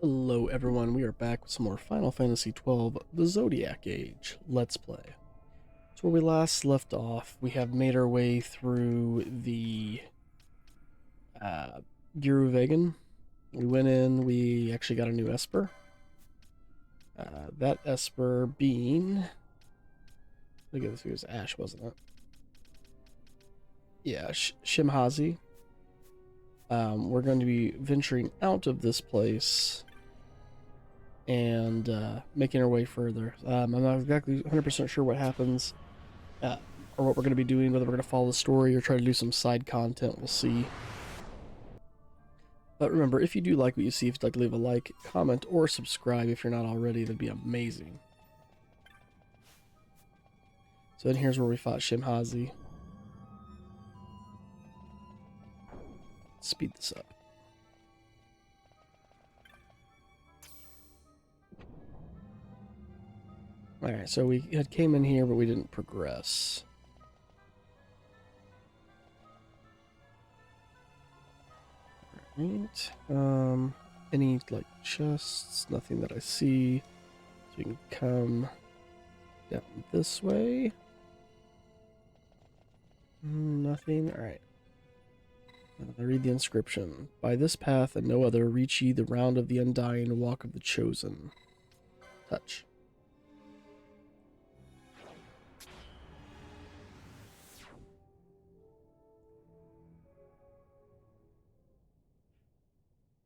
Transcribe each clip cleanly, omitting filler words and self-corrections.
Hello everyone, we are back with some more Final Fantasy XII, the Zodiac Age Let's Play. So where we last left off, we have made our way through the uh, Guru Vegan. We went in, we actually got a new Esper. That Esper being... I think it was Ash, wasn't it? Yeah, Shimhazi. We're going to be venturing out of this place and making our way further. I'm not exactly 100% sure what happens uh, or what we're going to be doing, whether we're going to follow the story or try to do some side content. We'll see. But remember, if you do like what you see, if you'd like to leave a like, comment, or subscribe if you're not already, that'd be amazing. So then here's where we fought Shimhazi. Speed this up. Alright, so we had came in here, but we didn't progress. Alright, any, like, chests? Nothing that I see. So we can come down this way. Nothing? Alright. I read the inscription. By this path and no other, reach ye the round of the undying, walk of the chosen. Touch.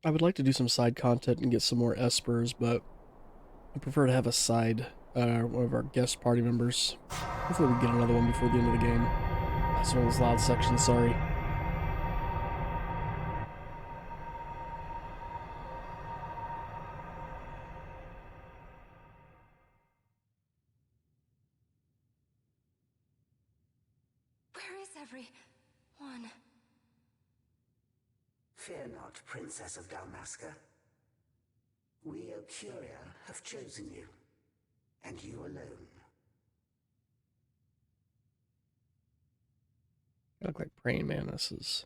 I would like to do some side content and get some more espers, but I prefer to have a side, one of our guest party members. Hopefully we get another one before the end of the game. That's one of those loud sections, sorry. Where is everyone? Fear not, Princess of Dalmasca. We, Ocuria, have chosen you, and you alone. They look like praying mantises.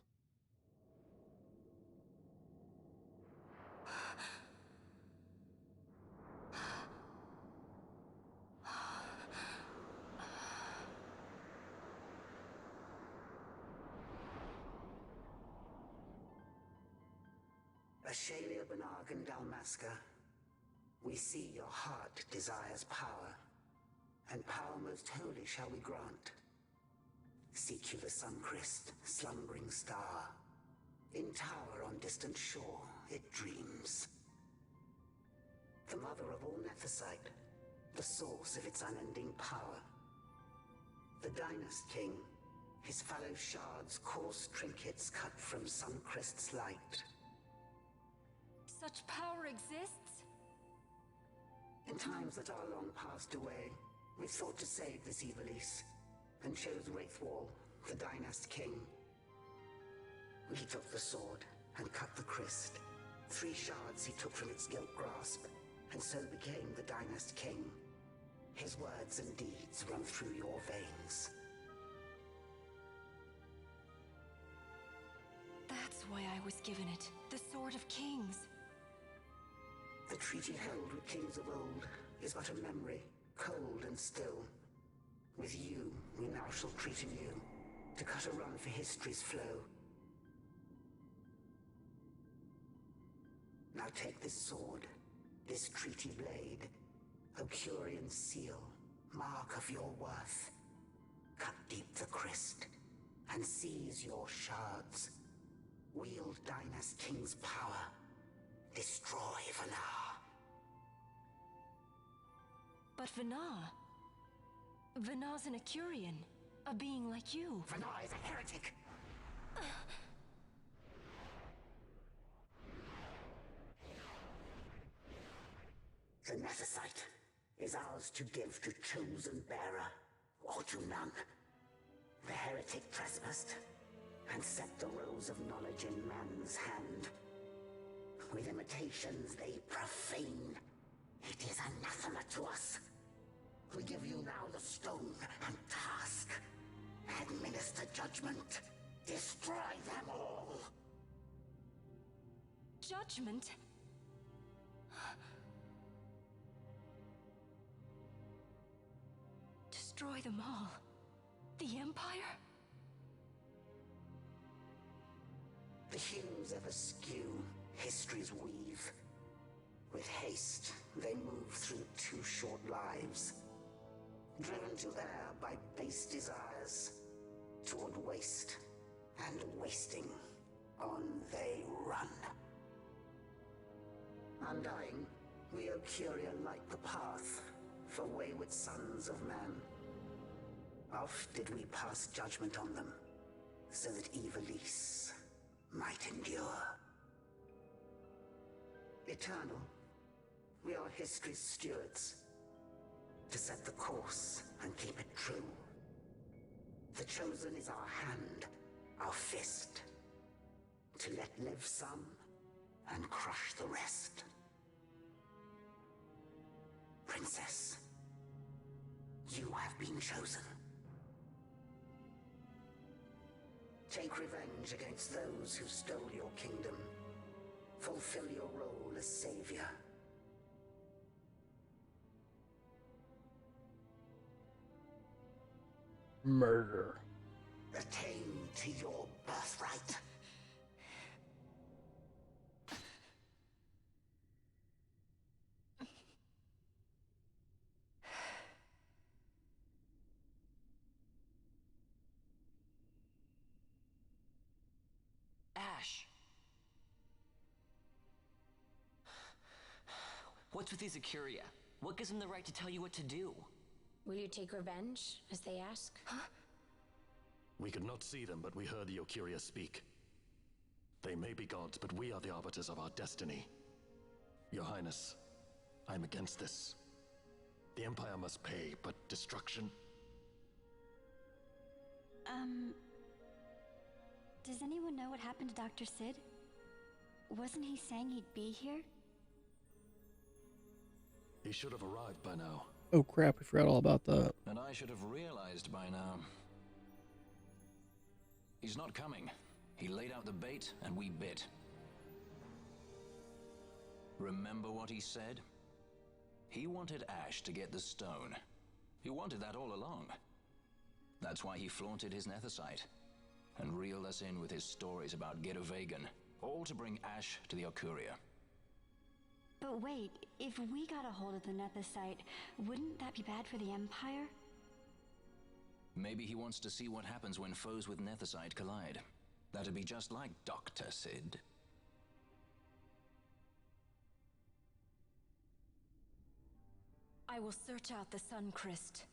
Ashalia Banag and Dalmasca, we see your heart desires power, and power most holy shall we grant. Seek you the Suncrist, slumbering star. In tower on distant shore, it dreams. The mother of all Nephesite, the source of its unending power. The Dynast King, his fallow shards coarse trinkets cut from Suncrist's light. Such power exists? In times that are long passed away, we thought to save this Evilise, and chose Wraithwall, the Dynast King. He took the sword and cut the Christ. 3 shards he took from its gilt grasp, and so became the Dynast King. His words and deeds run through your veins. That's why I was given it. The Sword of Kings. The treaty held with kings of old is but a memory, cold and still. With you, we now shall treat anew, to cut a run for history's flow. Now take this sword, this treaty blade, Ocurian seal, mark of your worth. Cut deep the Christ, and seize your shards. Wield Dynast King's power. Destroy Vanar. But Vanar... Vanar's an Acurian. A being like you. Vanar is a heretic. The Nephesite is ours to give to chosen bearer, or to none. The heretic trespassed, and set the rose of knowledge in man's hand. With imitations they profane. It is anathema to us. We give you now the stone and task. Administer judgment. Destroy them all. Judgment? destroy them all. The Empire? The hues ever skew, histories weave. With haste, they move through too short lives. Driven to there by base desires, toward waste, and wasting, on they run. Undying, we Ocuria light the path for wayward sons of man. Oft did we pass judgment on them, so that Ivalice might endure. Eternal, we are history's stewards, to set the course and keep it true. The chosen is our hand, our fist, to let live some and crush the rest. Princess, you have been chosen. Take revenge against those who stole your kingdom. Fulfill your role as savior. Murder. Attain to your birthright. Ash! What's with these Ocuria? What gives them the right to tell you what to do? Will you take revenge, as they ask? We could not see them, but we heard the Ocuria speak. They may be gods, but we are the arbiters of our destiny. Your Highness, I'm against this. The Empire must pay, but destruction? Does anyone know what happened to Dr. Sid? Wasn't he saying he'd be here? He should have arrived by now. Oh crap, we forgot all about that. And I should have realized by now. He's not coming. He laid out the bait, and we bit. Remember what he said? He wanted Ash to get the stone. He wanted that all along. That's why he flaunted his nethicite, and reeled us in with his stories about Gedovagan, all to bring Ash to the Ocuria. But wait, if we got a hold of the nethicite, wouldn't that be bad for the Empire? Maybe he wants to see what happens when foes with nethicite collide. That'd be just like Dr. Sid. I will search out the Sun Crest.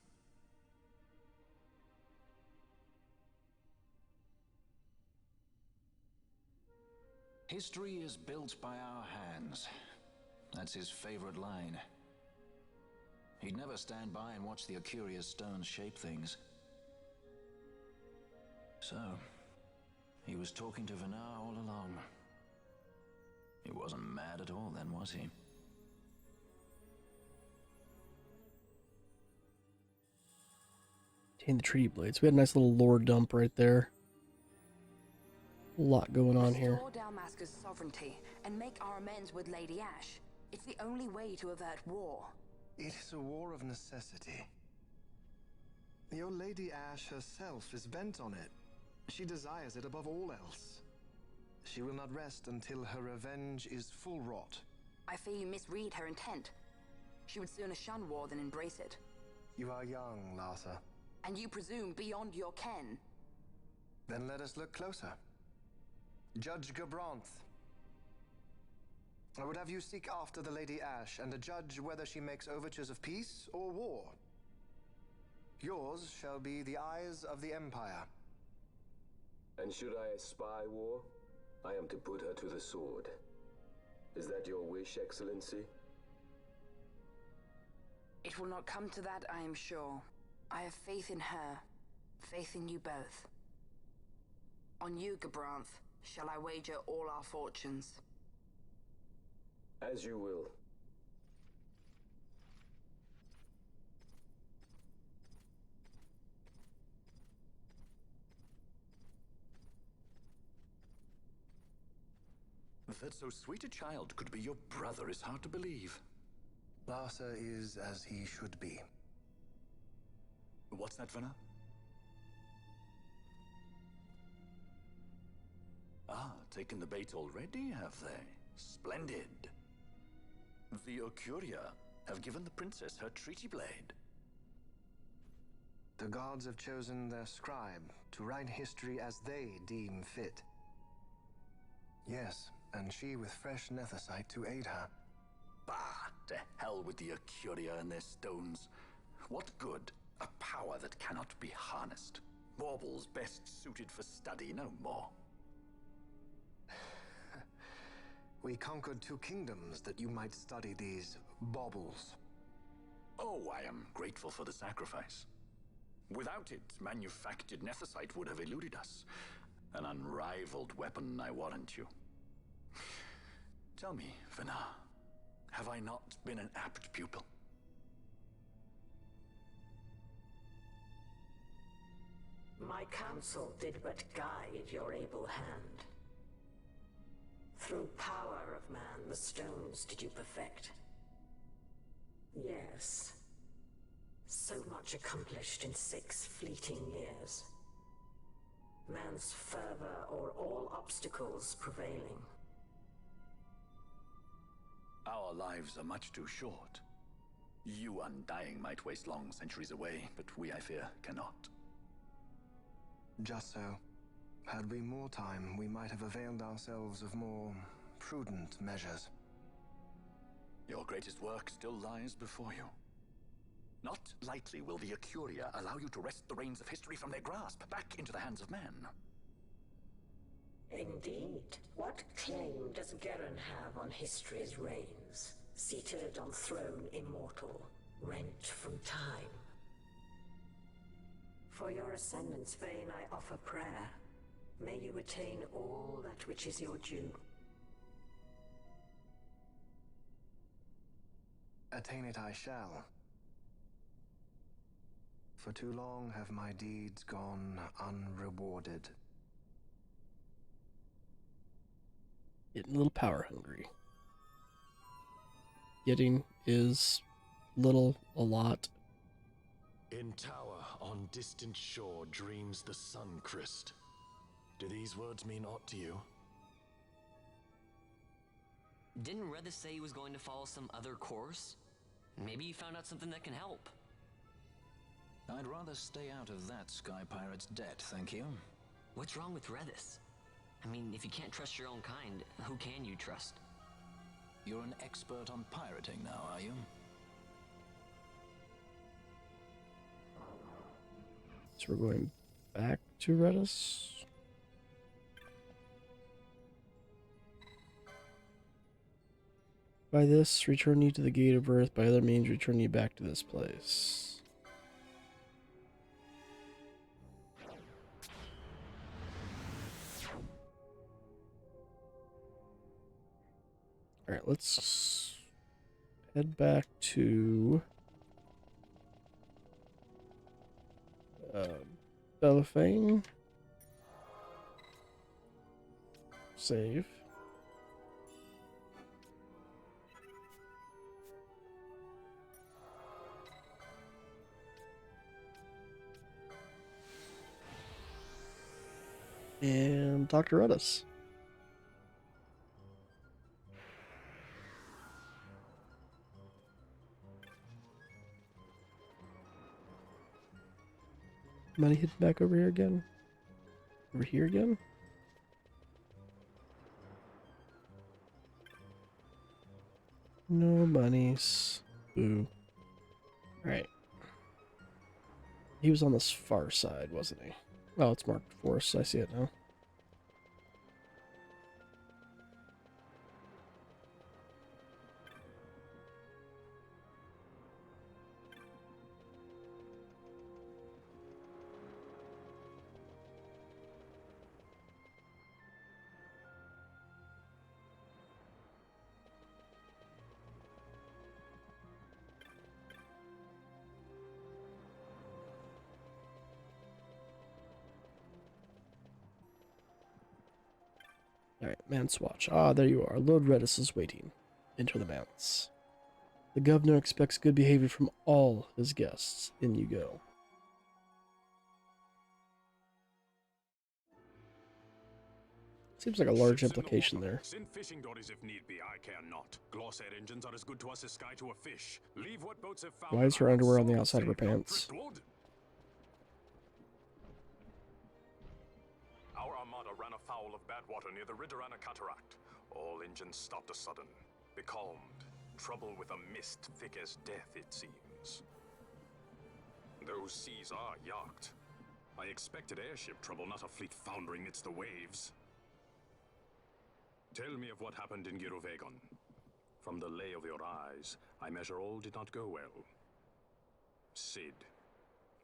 History is built by our hands. That's his favorite line. He'd never stand by and watch the Ocuria's stones shape things. So, he was talking to Venar all along. He wasn't mad at all then, was he? Obtain the treaty blades. We had a nice little lore dump right there. A lot going on here. Restore Dalmasca's sovereignty and make our amends with Lady Ash. It's the only way to avert war. It is a war of necessity. Your Lady Ash herself is bent on it. She desires it above all else. She will not rest until her revenge is full wrought. I fear you misread her intent. She would sooner shun war than embrace it. You are young, Larsa. And you presume beyond your ken. Then let us look closer. Judge Gabranth. I would have you seek after the Lady Ash and judge whether she makes overtures of peace or war. Yours shall be the eyes of the Empire. And should I espy war, I am to put her to the sword. Is that your wish, Excellency? It will not come to that, I am sure. I have faith in her, faith in you both. On you, Gabranth, shall I wager all our fortunes. As you will. That so sweet a child could be your brother is hard to believe. Larsa is as he should be. What's that, Vena? Ah, taken the bait already, have they? Splendid. The Ocuria have given the princess her treaty blade. The gods have chosen their scribe to write history as they deem fit. Yes, and she with fresh nethicite to aid her. Bah, to hell with the Ocuria and their stones. What good? A power that cannot be harnessed. Baubles best suited for study, no more. We conquered 2 kingdoms that you might study these baubles. Oh, I am grateful for the sacrifice. Without it, manufactured nethicite would have eluded us. An unrivaled weapon, I warrant you. Tell me, Vena, have I not been an apt pupil? My counsel did but guide your able hand. Through power of man, the stones did you perfect. Yes. So much accomplished in 6 fleeting years. Man's fervor o'er all obstacles prevailing. Our lives are much too short. You undying might waste long centuries away, but we, I fear, cannot. Just so. Had we more time, we might have availed ourselves of more prudent measures. Your greatest work still lies before you. Not lightly will the Ocuria allow you to wrest the reins of history from their grasp, back into the hands of men. Indeed. What claim does Garen have on history's reins, seated on throne immortal, rent from time? For your ascendant's vein I offer prayer. May you attain all that which is your due. Attain it I shall. For too long have my deeds gone unrewarded. Getting a little power hungry. Getting is little, a lot. In tower on distant shore dreams the sun Christ. Do these words mean aught to you? Didn't Reddas say he was going to follow some other course? Maybe you found out something that can help. I'd rather stay out of that Sky Pirate's debt, thank you. What's wrong with Reddas? I mean, if you can't trust your own kind, who can you trust? You're an expert on pirating now, are you? So we're going back to Reddas. By this, return you to the gate of earth. By other means, return you back to this place. Alright, let's head back to Belafane. Save. And Dr. Reddas. Money hit back over here again? Over here again? No monies. Boo. Alright. He was on this far side, wasn't he? Oh, it's marked forest. I see it now. Alright, Manse Watch. Ah, there you are. Lord Reddas is waiting. Enter the Manse. The governor expects good behavior from all his guests. In you go. Seems like a large implication there. Send fishing dories if need be, I care not. Glossair engines are as good to us as sky to a fish. Leave what boats have found. Why is her underwear on the outside of her pants? Our armada ran afoul of bad water near the Ridderana Cataract. All engines stopped a sudden. Becalmed. Trouble with a mist thick as death, it seems. Those seas are yacht. I expected airship trouble, not a fleet foundering amidst the waves. Tell me of what happened in Girovegon. From the lay of your eyes, I measure all did not go well. Cid.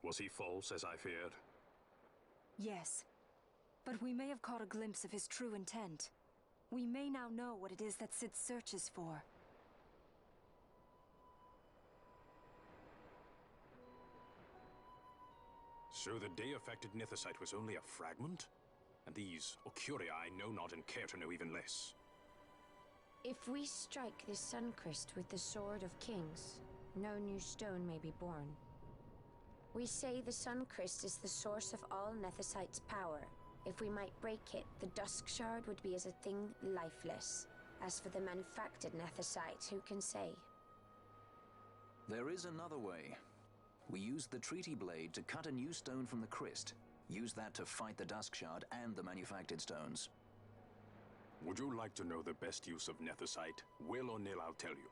Was he false, as I feared? Yes. But we may have caught a glimpse of his true intent. We may now know what it is that Cid searches for. So the day-affected Nithosite was only a fragment? And these Ocuria I know not and care to know even less. If we strike this Suncrest with the Sword of Kings, no new stone may be born. We say the Suncrest is the source of all Nethosite's power. If we might break it, the Dusk Shard would be as a thing lifeless. As for the manufactured Nethosite, who can say? There is another way. We used the Treaty Blade to cut a new stone from the Crest. Use that to fight the Dusk Shard and the manufactured stones. Would you like to know the best use of Nethosite? Will or nil, I'll tell you.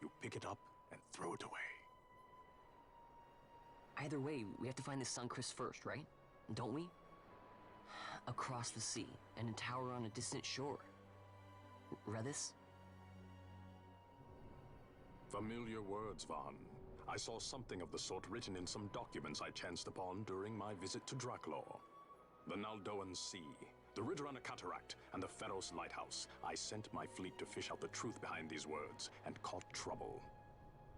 You pick it up and throw it away. Either way, we have to find the Suncrest first, right? Don't we? Across the sea, and a tower on a distant shore. Reddas? Familiar words, Vaughn. I saw something of the sort written in some documents I chanced upon during my visit to Draklor. The Naldoan Sea, the Ridderana Cataract, and the Pharos Lighthouse. I sent my fleet to fish out the truth behind these words, and caught trouble.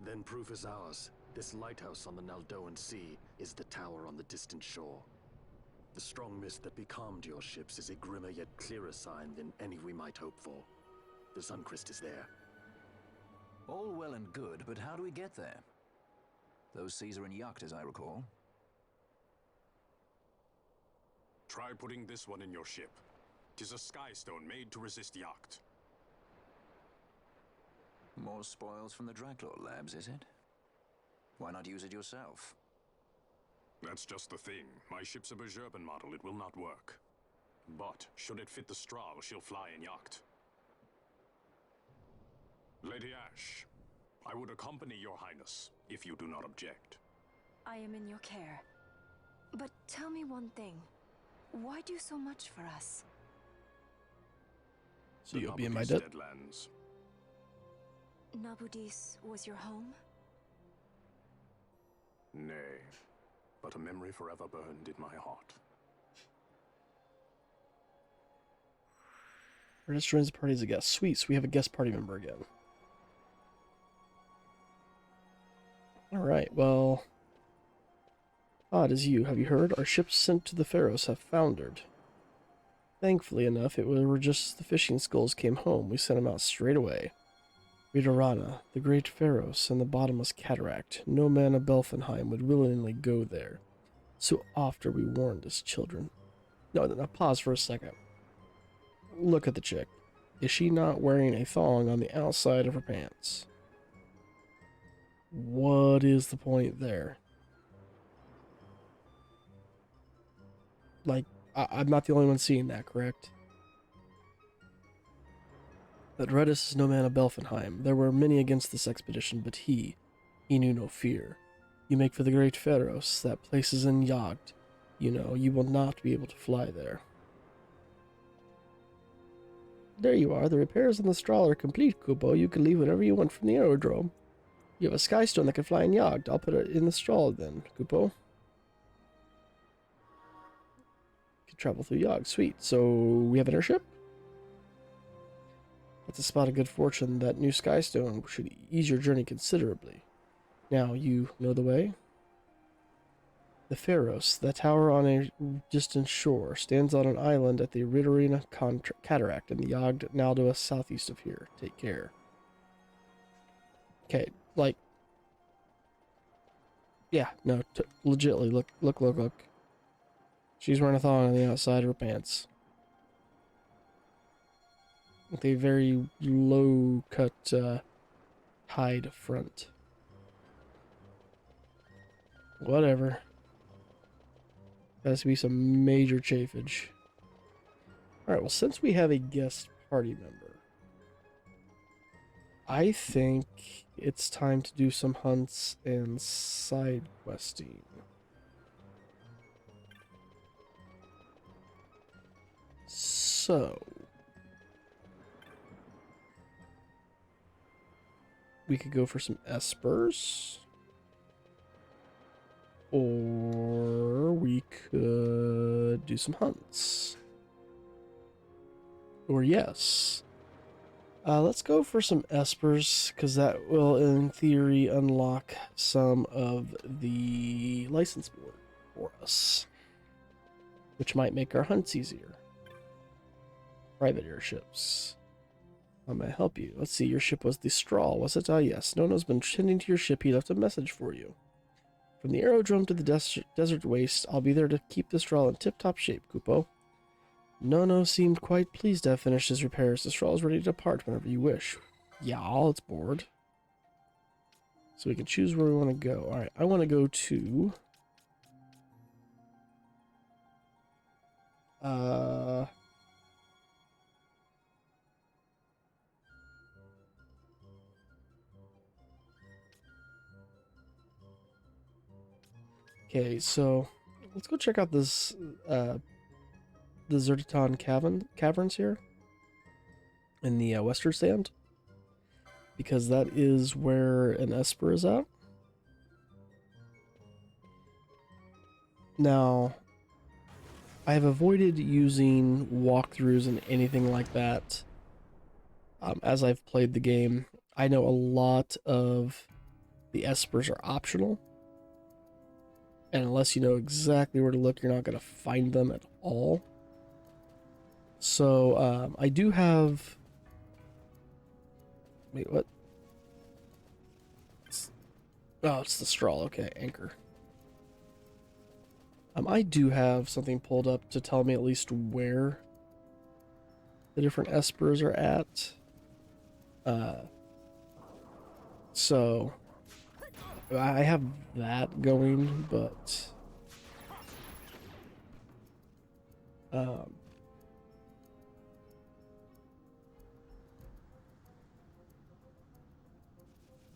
Then proof is ours. This lighthouse on the Naldoan Sea is the tower on the distant shore. The strong mist that becalmed your ships is a grimmer yet clearer sign than any we might hope for. The Suncrest is there. All well and good, but how do we get there? Those seas are in yacht, as I recall. Try putting this one in your ship. 'Tis a skystone made to resist yacht. More spoils from the Draklor labs, is it? Why not use it yourself? That's just the thing. My ship's a Bergerben model. It will not work. But should it fit the Strahl, she'll fly in yacht. Lady Ash, I would accompany your highness, if you do not object. I am in your care. But tell me one thing. Why do so much for us? So you'll be in my debt? Deadlands. Nabudis was your home? Nay, but a memory forever burned in my heart. Reddas joins the party as a guest. Sweet, so we have a guest party member again. Alright, well... Odd as you, have you heard? Our ships sent to the Pharos have foundered. Thankfully enough, it were just the fishing skulls came home. We sent them out straight away. Ridderana, the Great Pharos, and the Bottomless Cataract. No man of Belfenheim would willingly go there. So oft are we warned as children. No, pause for a second. Look at the chick. Is she not wearing a thong on the outside of her pants? What is the point there? Like, I'm not the only one seeing that, correct? That Reddas is no man of Belfenheim. There were many against this expedition, but he knew no fear. You make for the Great Pharos, that place is in Yogd. You know, you will not be able to fly there. There you are, the repairs on the Strahl are complete, Kupo. You can leave whenever you want from the aerodrome. You have a skystone that can fly in Yogd. I'll put it in the Strahl then, Kupo. Can travel through Yogd. Sweet. So, we have an airship? That's a spot of good fortune. That new skystone should ease your journey considerably. Now, you know the way? The Pharos, that tower on a distant shore, stands on an island at the Ridderana Cataract in the Yogd Naldua southeast of here. Take care. Okay, like... Yeah, no, legitly, look. She's wearing a thong on the outside of her pants. with a very low cut hide front. Whatever. Has to be some major chafage. Alright, well, since we have a guest party member, I think it's time to do some hunts and side questing. So, we could go for some espers, or we could do some hunts. Or yes. Let's go for some espers, because that will, in theory, unlock some of the license board for us, which might make our hunts easier. Private airships. How may I help you? Let's see, your ship was the Straw, was it? Ah, yes. Nono's been tending to your ship. He left a message for you. From the aerodrome to the desert waste, I'll be there to keep the Straw in tip-top shape, Kupo. Nono seemed quite pleased to have finished his repairs. The Straw is ready to depart whenever you wish. Yeah, it's bored. So we can choose where we want to go. Alright, I want to go to... Okay, so let's go check out this, the Zertaton caverns here in the Western Stand, because that is where an Esper is at. Now, I have avoided using walkthroughs and anything like that as I've played the game. I know a lot of the Espers are optional, and unless you know exactly where to look, you're not going to find them at all. So, I do have... Wait, what? Oh, it's the Straw. Okay, anchor. I do have something pulled up to tell me at least where the different espers are at. So I have that going, but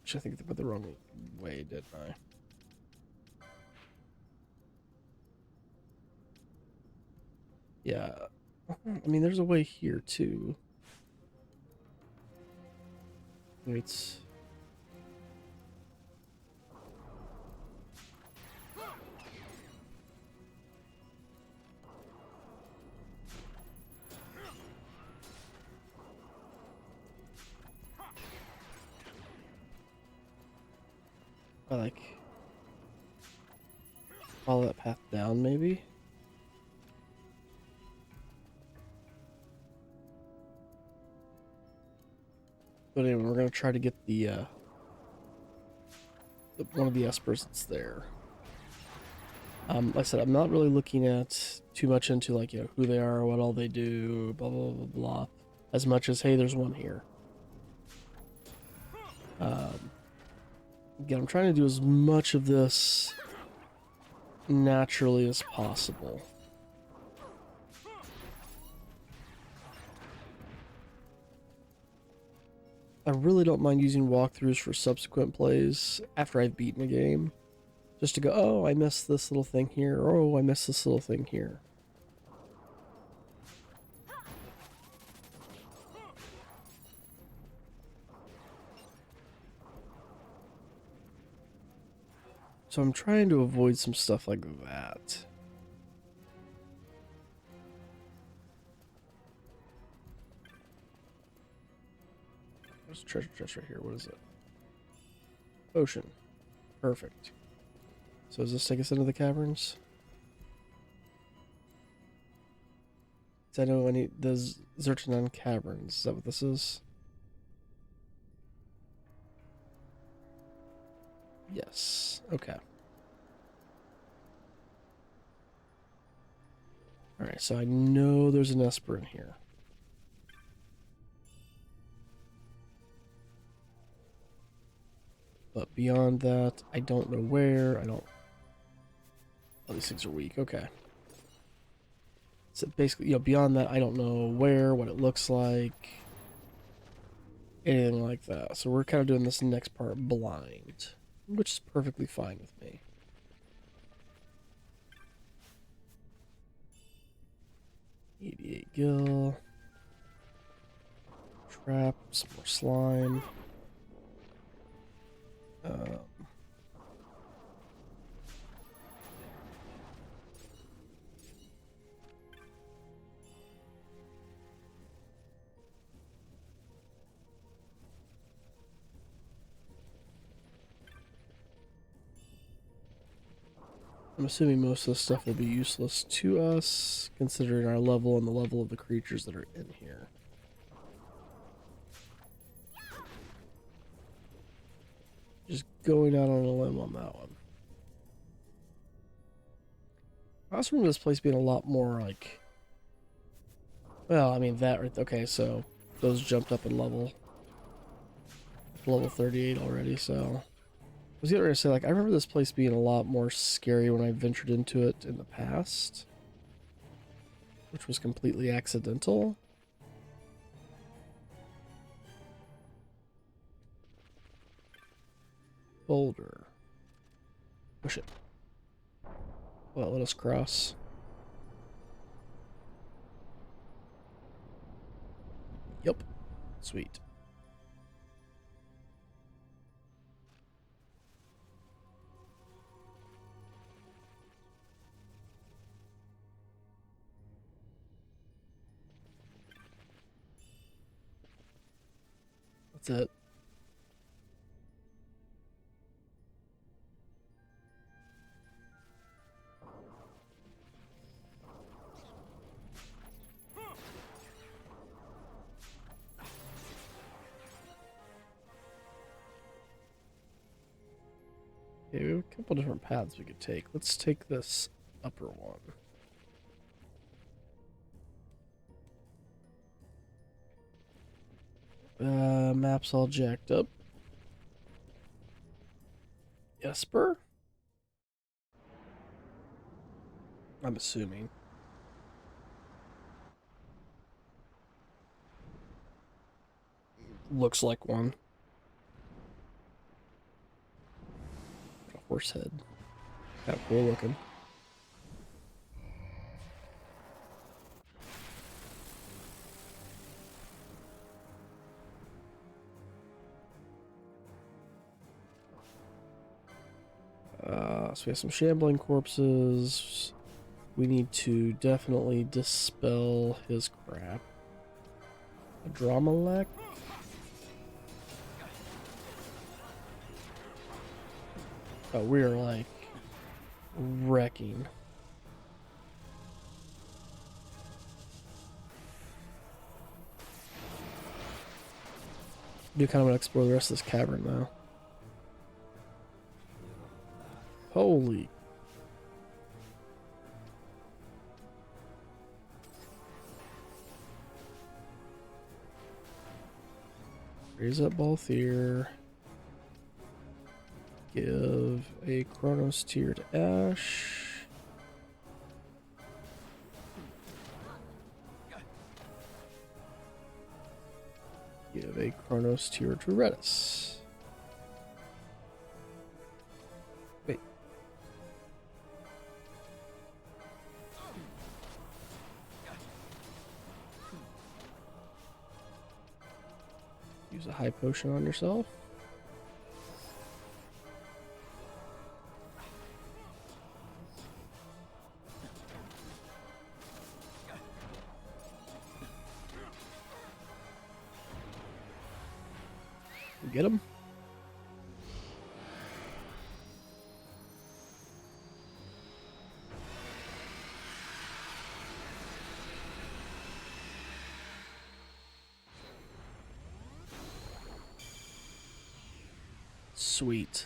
which I think they put the wrong way, didn't I? Yeah, I mean, there's a way here too. It's I like follow that path down, maybe. But anyway, we're gonna try to get the one of the espers that's there. Like I said, I'm not really looking at too much into, like, you know, who they are, what all they do, blah blah blah blah, as much as, hey, there's one here. Again, I'm trying to do as much of this naturally as possible. I really don't mind using walkthroughs for subsequent plays after I've beaten a game. Just to go, oh, I missed this little thing here, or oh, I missed this little thing here. So I'm trying to avoid some stuff like that. There's a treasure chest right here. What is it? Ocean. Perfect. So does this take us into the caverns? I know I need the Zertanon caverns. Is that what this is? Yes. Okay. Alright, so I know there's an Esper in here. But beyond that, I don't know where. I don't... Oh, these things are weak. Okay. So basically, you know, beyond that, I don't know where, what it looks like, anything like that. So we're kind of doing this next part blind, which is perfectly fine with me. $88 gil. Traps, more slime. I'm assuming most of this stuff will be useless to us, considering our level and the level of the creatures that are in here. Just going out on a limb on that one. I also remember this place being a lot more like... Well, I mean, that right... Okay, so those jumped up in level 38 already, so... I was going to say, like, I remember this place being a lot more scary when I ventured into it in the past, which was completely accidental. Boulder. Push it. Well, let us cross. Yep. Sweet. That's it. Okay, we have a couple different paths we could take. Let's take this upper one. Map's all jacked up. Esper? I'm assuming. Looks like one. A horse head. Kind of cool looking. So we have some shambling corpses. We need to definitely dispel his crap. Adremelech? Oh, we're like wrecking. Do kind of want to explore the rest of this cavern now. Holy. Raise up Balthier. Give a Chronos tier to Ash. Give a Chronos tier to Reddas. Wait. Use a high potion on yourself. Get him. Sweet.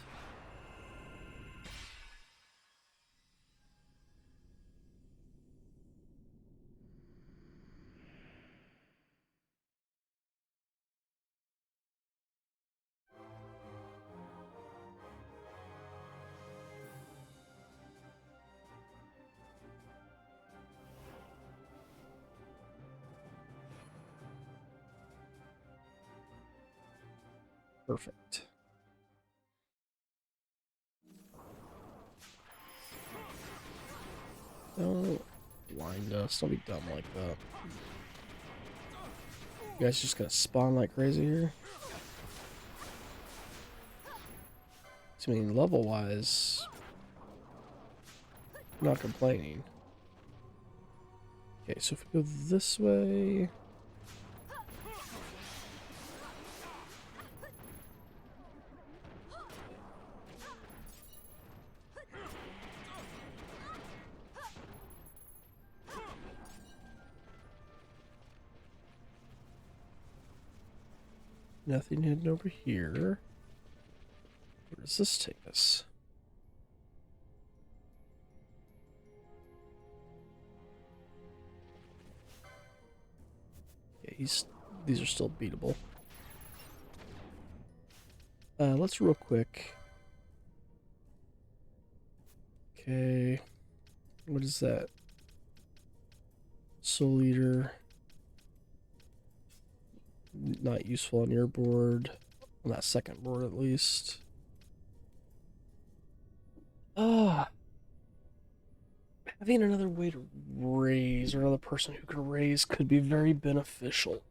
Perfect. Don't blind us. Don't be dumb like that. You guys just gonna spawn like crazy here? I mean, level-wise, I'm not complaining. Okay, so if we go this way... Nothing hidden over here. Where does this take us? Yeah, these are still beatable. Let's real quick. Okay. What is that? Soul Eater. Not useful on your board. On that second board, at least. Having another way to raise, or another person who can raise, could be very beneficial.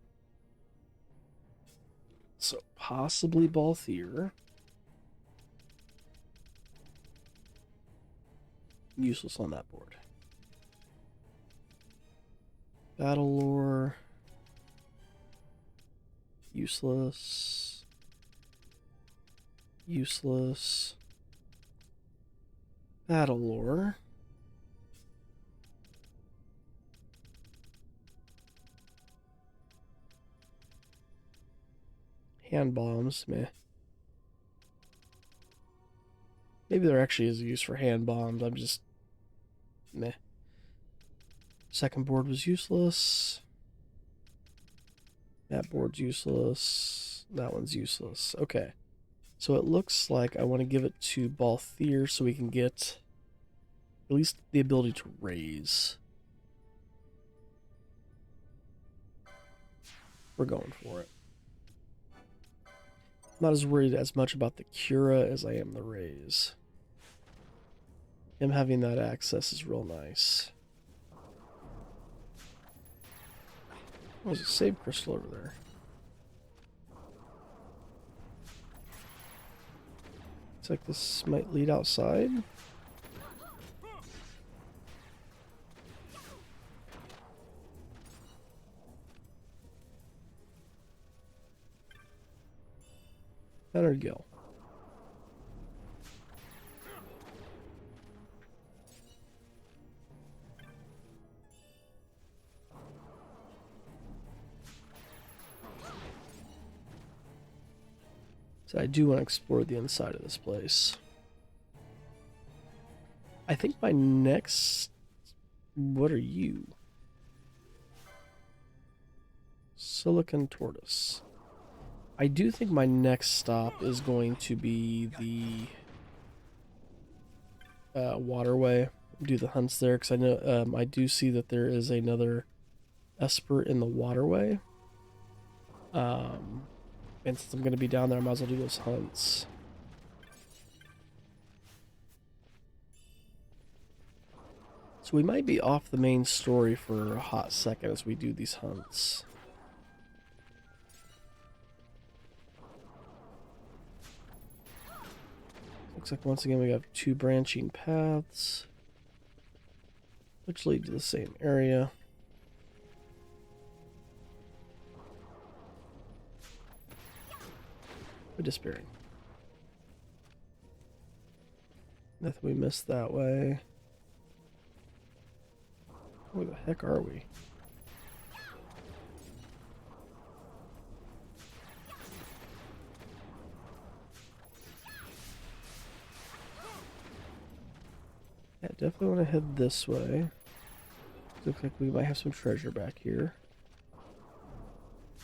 So, possibly Balthier. Useless on that board. Battle Lore. Useless. Useless. Battle Lore. Hand bombs, meh. Maybe there actually is a use for hand bombs, I'm just... meh. Second board was useless. That board's useless. That one's useless. Okay. So it looks like I want to give it to Balthier so we can get at least the ability to raise. We're going for it. I'm not as worried as much about the Cura as I am the raise. Him having that access is real nice. Oh, there's a save crystal over there. Looks like this might lead outside. Hunter Gill. So I do want to explore the inside of this place. I think my next... What are you? Silicon Tortoise. I do think my next stop is going to be the waterway. Do the hunts there, because I know I do see that there is another Esper in the waterway. And since I'm going to be down there, I might as well do those hunts. So we might be off the main story for a hot second as we do these hunts. Looks like once again we have two branching paths, which lead to the same area. We're despairing. Nothing we missed that way. Where the heck are we? Yeah, definitely want to head this way. Looks like we might have some treasure back here.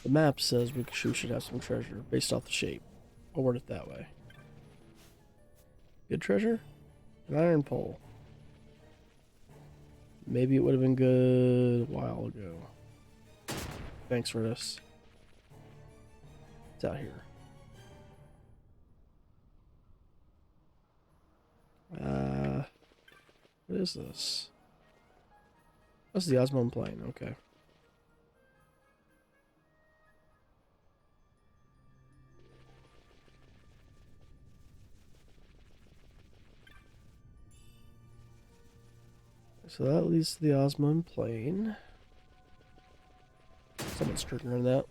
The map says we should have some treasure based off the shape. I'll word it that way. Good treasure? An iron pole. Maybe it would have been good a while ago. Thanks, Reddas. It's out here. What is this? That's the Osmond plane, okay. So that leads to the Osmond plane. Someone's triggering that.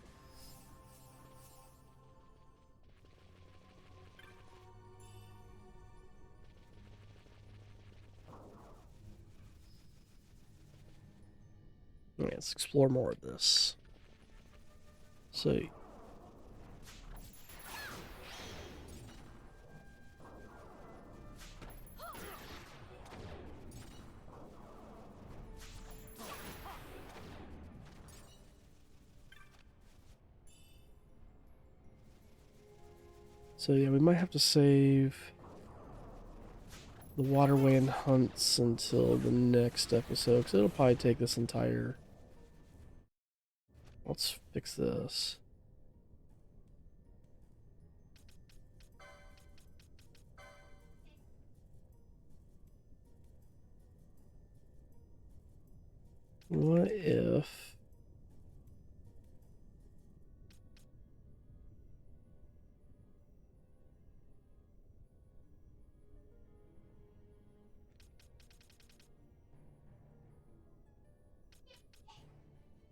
Okay, let's explore more of this. So yeah, we might have to save the waterway and hunts until the next episode, because it'll probably take this entire... Let's fix this. What if...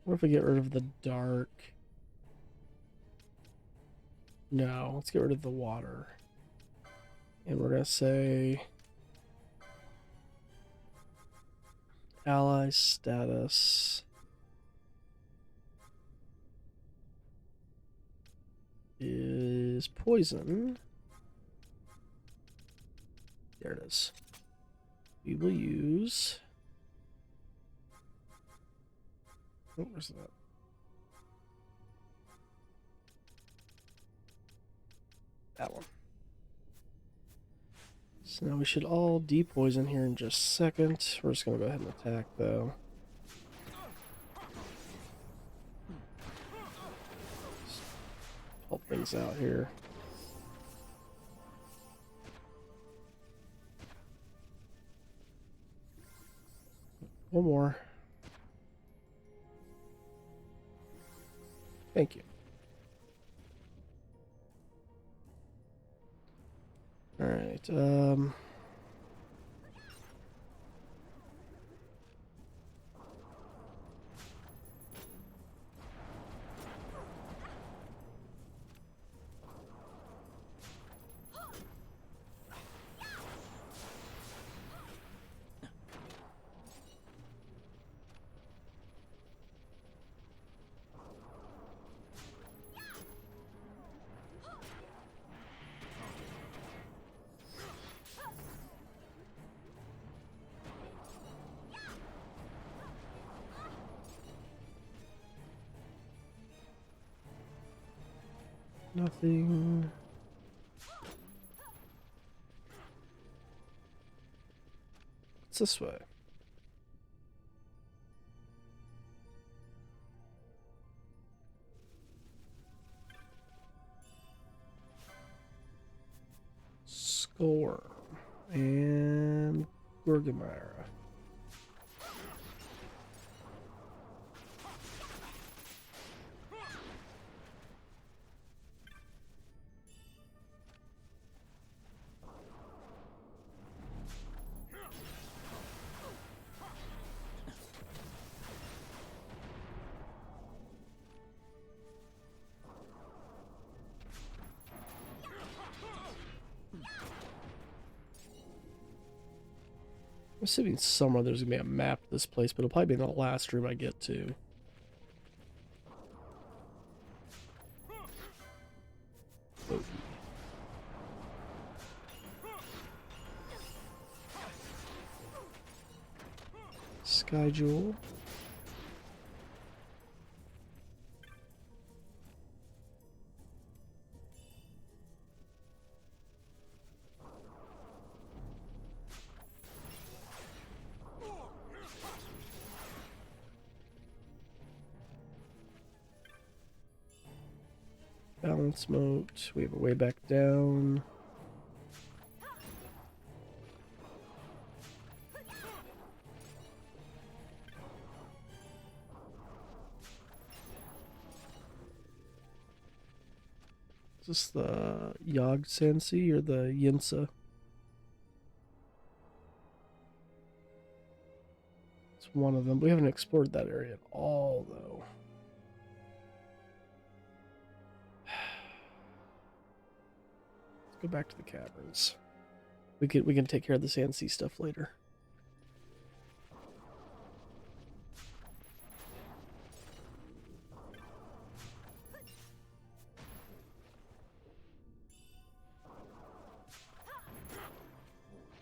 What if we get rid of the dark? No, let's get rid of the water. And we're going to say... Ally status... is poison. There it is. We will use... Oh, where's that? That one. So now we should all depoison here in just a second. We're just going to go ahead and attack, though. Just help things out here. One more. Thank you. All right. Nothing. It's this way. Score and Gorgamira. I'm assuming somewhere there's gonna be a map to this place, but it'll probably be in the last room I get to. Oh. Sky Jewel. Balance mode. We have a way back down. Is this the Yogg-Sansey or the Yinsa? It's one of them. We haven't explored that area at all, though. Let's go back to the caverns. We can take care of the Sansey stuff later.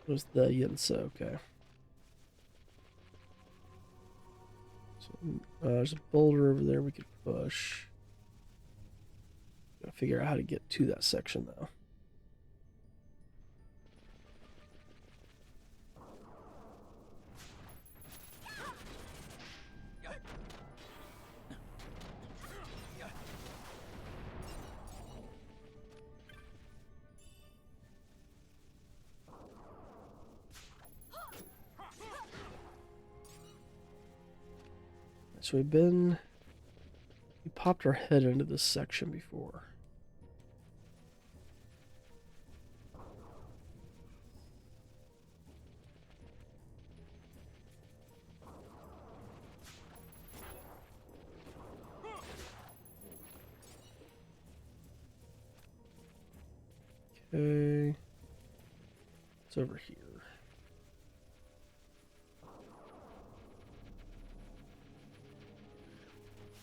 There's the Yinsa, okay. So, there's a boulder over there we could push. Gotta figure out how to get to that section, though. So we popped our head into this section before. Okay. It's over here.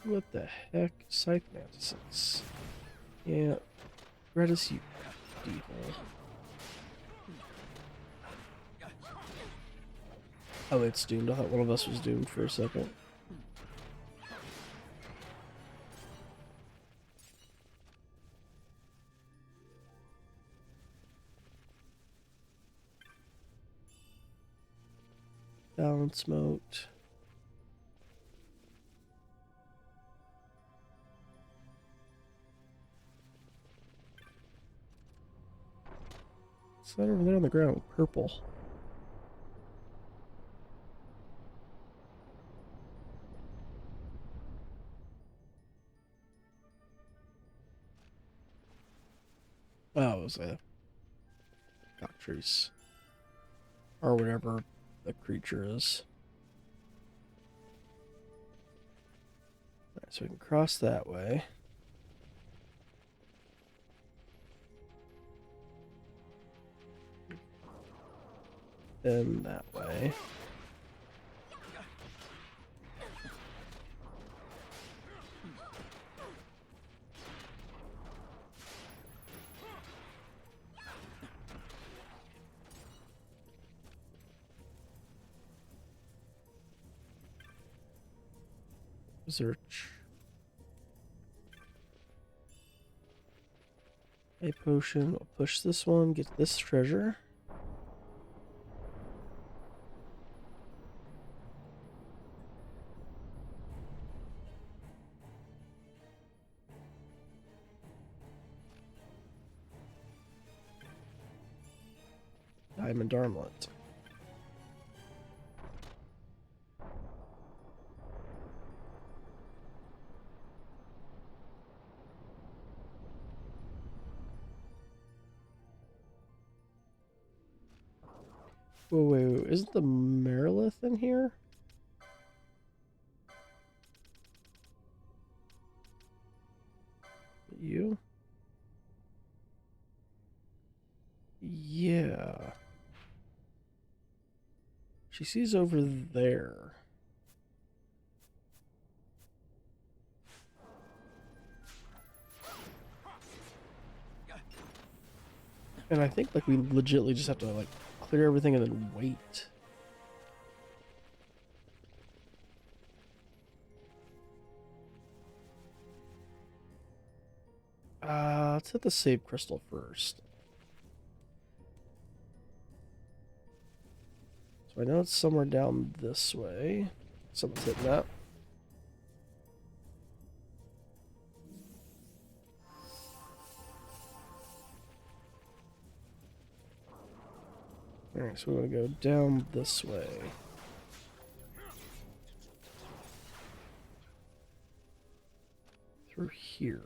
What the heck? Scythe mantises. Yeah. Reddas, you devil. Oh, it's doomed. I thought one of us was doomed for a second. Balance moat. What's that over there on the ground? Purple. Oh, it was a cockatrice. Or whatever the creature is. Alright, so we can cross that way. Then that way. Search. A potion. We'll push this one, get this treasure. Diamond armlet. Whoa, wait, isn't the Marilith in here? You? Yeah. She sees over there. And I think like we legitimately just have to like clear everything and then wait. Let's hit the save crystal first. So I know it's somewhere down this way. Someone's hitting that. Alright, so we're gonna go down this way. Through here.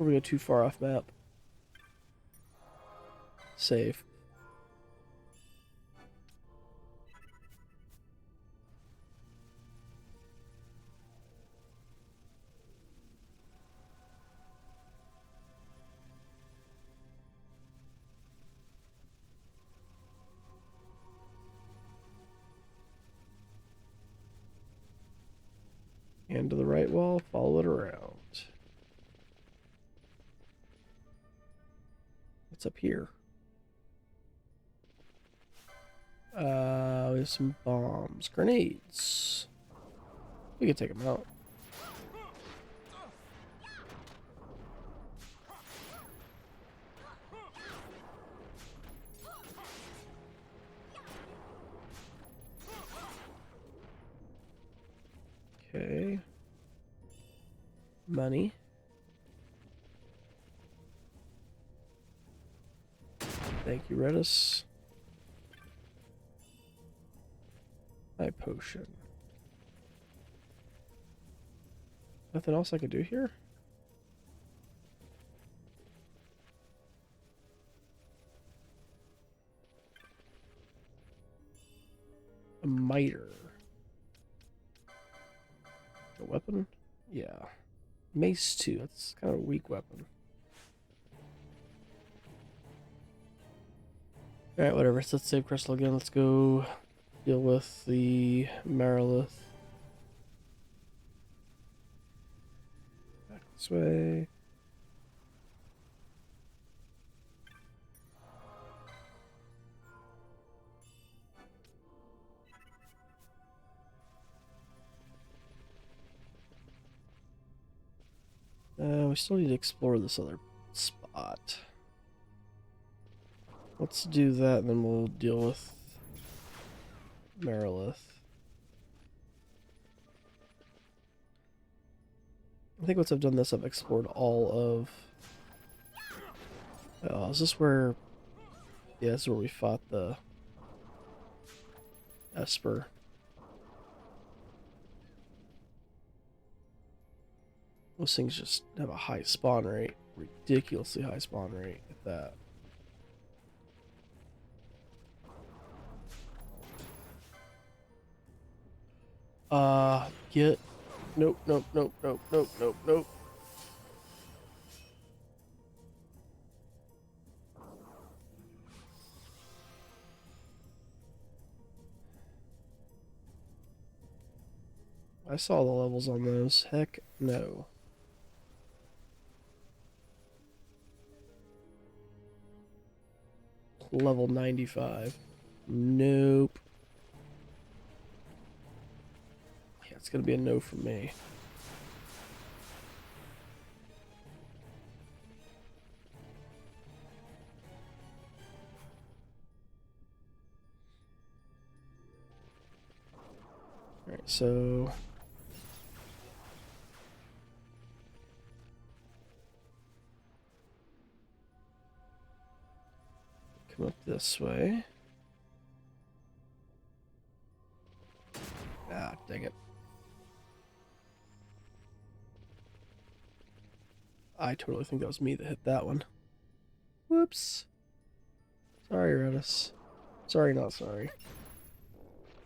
before we go too far off map. Save. And to the right wall, follow it around. What's up here? We have some bombs. Grenades. We can take them out. Okay. Money. Thank you, Reddas. High potion. Nothing else I could do here? A miter. A weapon? Yeah. Mace 2. That's kind of a weak weapon. Alright, whatever. So let's save Crystal again. Let's go deal with the Marilith. Back this way. We still need to explore this other spot. Let's do that, and then we'll deal with Marilith. I think once I've done this, I've explored all of... Oh, is this where... Yeah, this is where we fought the... Esper. Those things just have a high spawn rate. Ridiculously high spawn rate at that. Get... Nope, nope, nope, nope, nope, nope, nope. I saw the levels on those. Heck no. Level 95. Nope. Yeah, it's gonna be a no from me. Alright, so... Come up this way. Ah, dang it. I totally think that was me that hit that one. Whoops. Sorry, Reddas. Sorry, not sorry.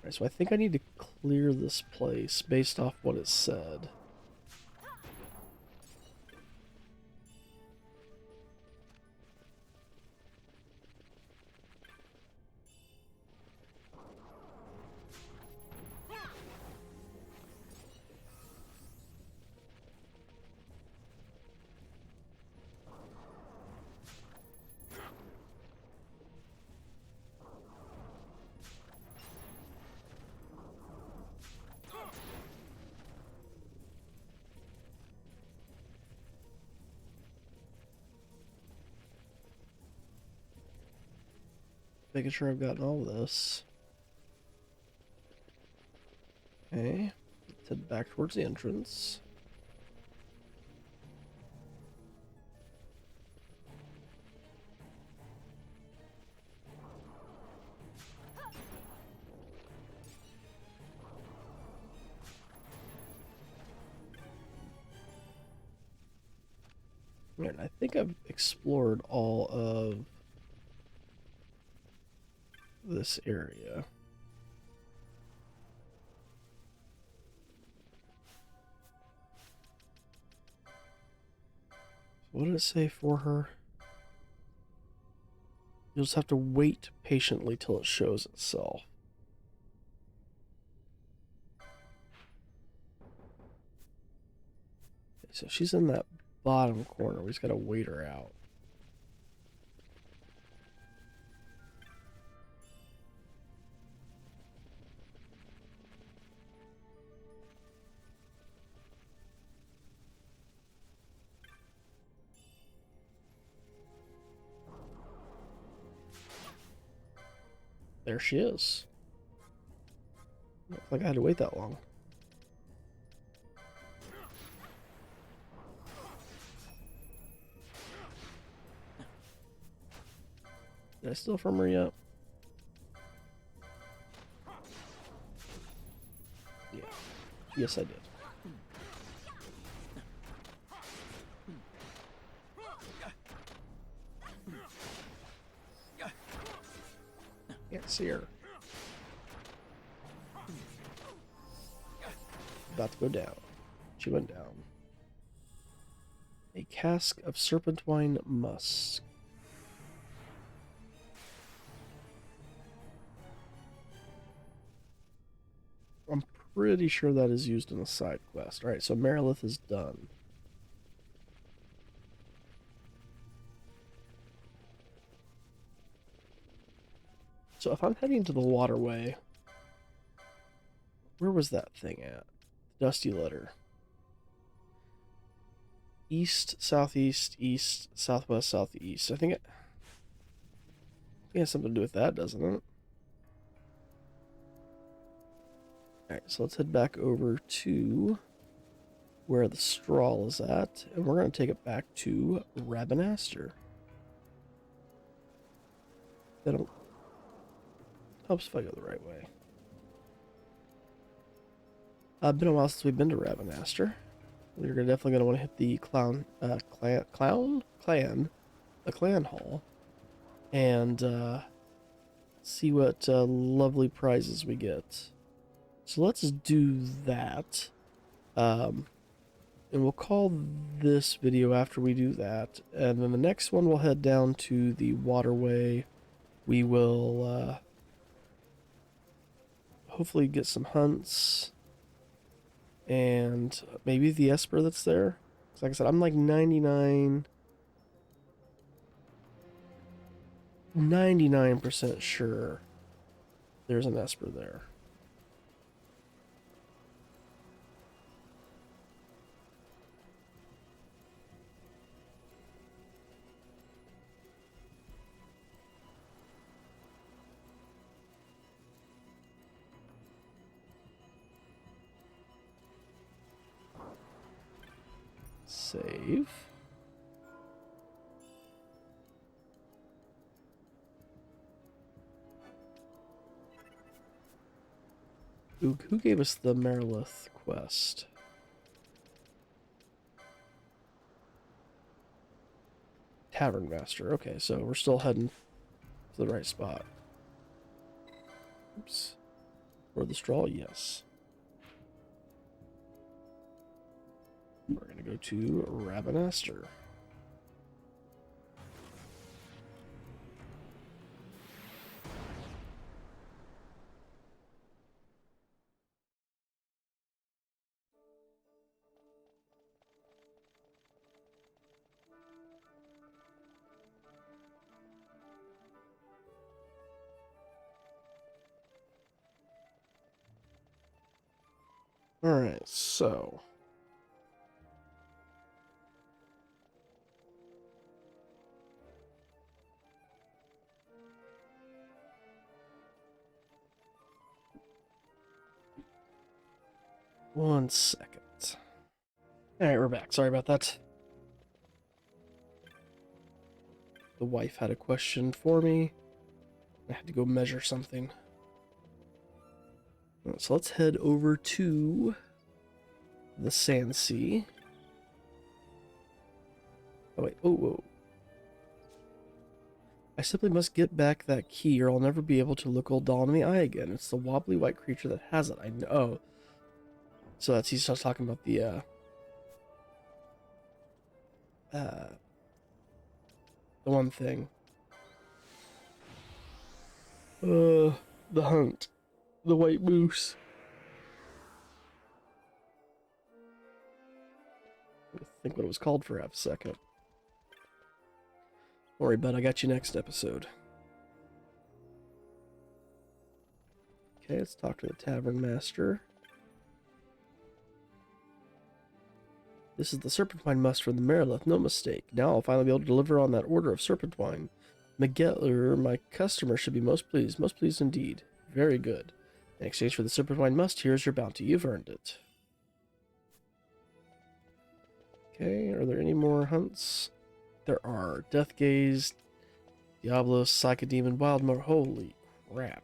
Alright, so I think I need to clear this place based off what it said. Making sure I've gotten all of this. Okay, let's head back towards the entrance. And I think I've explored all of this area. What did it say for her? You'll just have to wait patiently till it shows itself. Okay, so she's in that bottom corner. We just gotta wait her out. There she is. Looks like I had to wait that long. Did I steal from her yet? Yeah. Yes, I did. Can't see her. About to go down. She went down. A cask of serpentine musk. I'm pretty sure that is used in a side quest. Alright, so Marilith is done. So if I'm heading to the waterway, where was that thing at? Dusty letter. East, southeast, east, southwest, southeast. I think it has something to do with that, doesn't it? Alright, so let's head back over to where the straw is at, and we're going to take it back to Rabinaster. That'll helps if I go the right way. Been a while since we've been to Rabinaster. We're definitely going to want to hit the clan hall, and see what lovely prizes we get. So let's do that, and we'll call this video after we do that, and then the next one we'll head down to the waterway. We will hopefully get some hunts, and maybe the Esper that's there. So like I said, I'm like 99% sure there's an Esper there. Save. Who gave us the Marilith quest? Tavern Master. Okay, so we're still heading to the right spot. Oops. For the straw, yes. We're going to go to Rabinaster. Alright, so one second. Alright, we're back. Sorry about that. The wife had a question for me. I had to go measure something. So let's head over to the Sand Sea. Oh, wait. Oh, whoa. I simply must get back that key or I'll never be able to look old Doll in the eye again. It's the wobbly white creature that has it. I know. Oh. So that's, he starts talking about the one thing. The hunt. The white moose. I think what it was called for half a second. Don't worry, bud, I got you next episode. Okay, let's talk to the tavern master. This is the serpentine musk from the Marilith, no mistake. Now I'll finally be able to deliver on that order of serpentine. Miguel, my customer, should be most pleased indeed. Very good. In exchange for the serpentine musk, here's your bounty. You've earned it. Okay, are there any more hunts? There are. Death Gaze, Diablos, Psychodemon, Wildmore. Holy crap.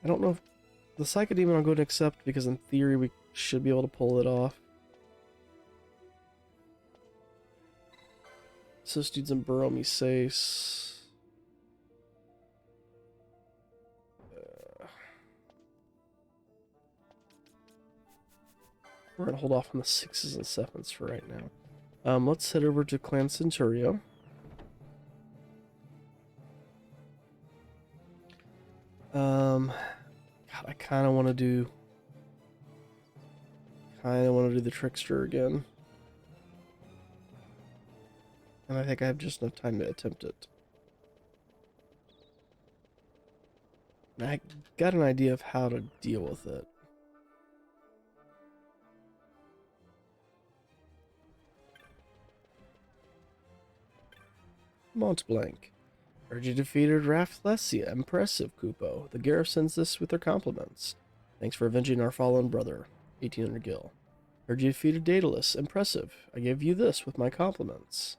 I don't know if the Psychodemon I'm going to accept because in theory we should be able to pull it off. Sisteds and Baromi Sace. We're going to hold off on the 6s and 7s for right now. Let's head over to Clan Centurio. God, I kind of want to do the Trickster again. And I think I have just enough time to attempt it. And I got an idea of how to deal with it. Montblanc. Heard you defeated Rafflesia. Impressive, Kupo. The Gareth sends this with their compliments. Thanks for avenging our fallen brother. 1800 gil. Heard you defeated Daedalus. Impressive. I give you this with my compliments.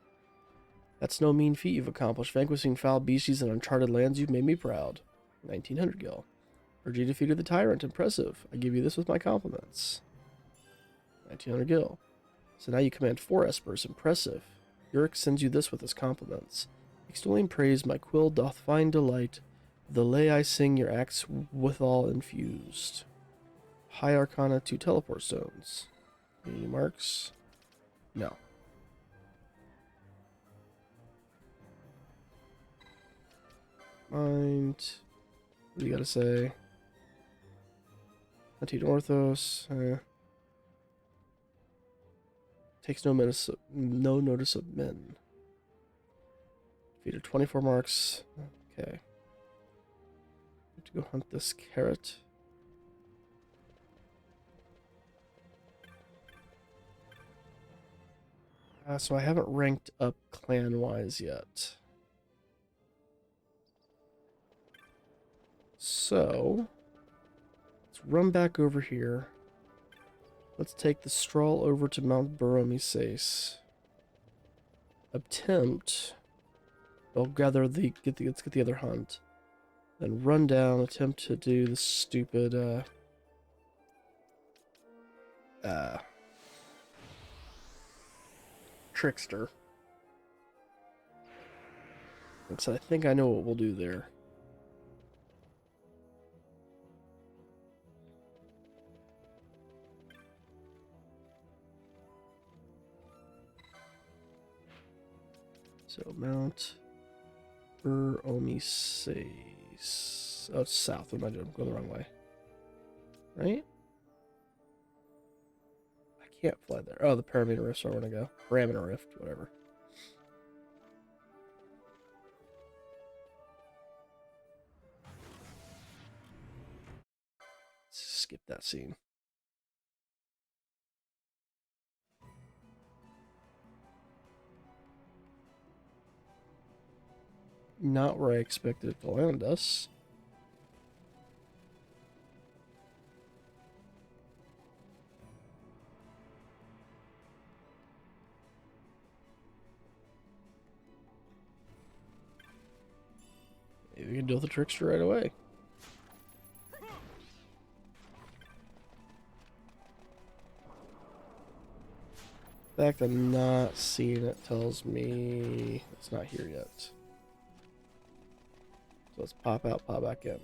That's no mean feat you've accomplished. Vanquishing foul beasties in uncharted lands, you've made me proud. 1900 gil. Heard you defeated the Tyrant. Impressive. I give you this with my compliments. 1900 gil. So now you command 4 espers. Impressive. Yurick sends you this with his compliments. Extolling praise, my quill doth find delight. The lay I sing, your acts withal infused. High Arcana 2 teleport stones. Any marks? No. Mind. What do you gotta say? Anti Orthos. Takes no notice of men. Defeated 24 marks. Okay. Have to go hunt this carrot. So I haven't ranked up clan-wise yet. So let's run back over here. Let's take the stroll over to Mount Baromi Sace. Attempt. I'll gather let's get the other hunt. Then run down, attempt to do the stupid Trickster. And so I think I know what we'll do there. So Mount Baromi Sace. Oh, it's south. What am I doing? I'm going the wrong way. Right? I can't fly there. Oh, the Parameter Rift, so I want to go. Parameter Rift, whatever. Skip that scene. Not where I expected it to land us. Maybe we can deal with the Trickster right away. The fact I'm not seeing it tells me it's not here yet. So let's pop out, pop back in.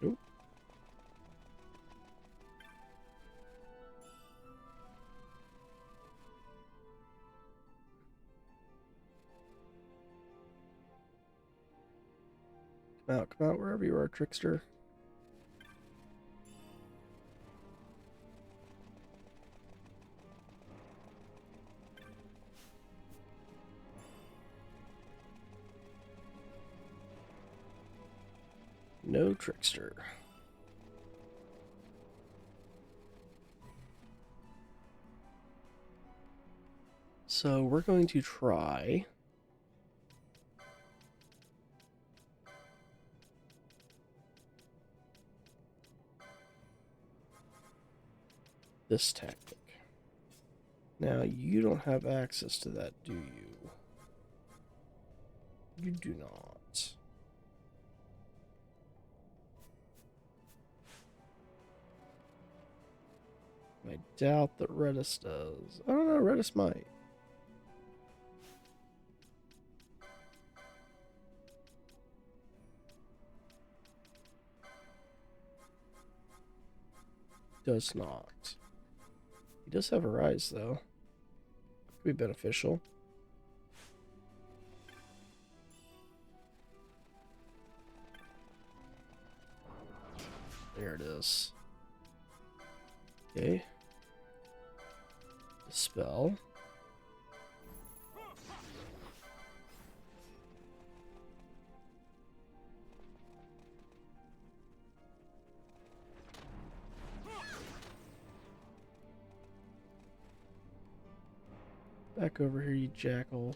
Nope. Come out, wherever you are, Trickster. No Trickster. So we're going to try this tactic. Now, you don't have access to that, do you? You do not. I doubt that Reddas does. I don't know, Reddas might. Does not. He does have a rise, though. Could be beneficial. There it is. Okay. Dispel. Back over here, you jackal.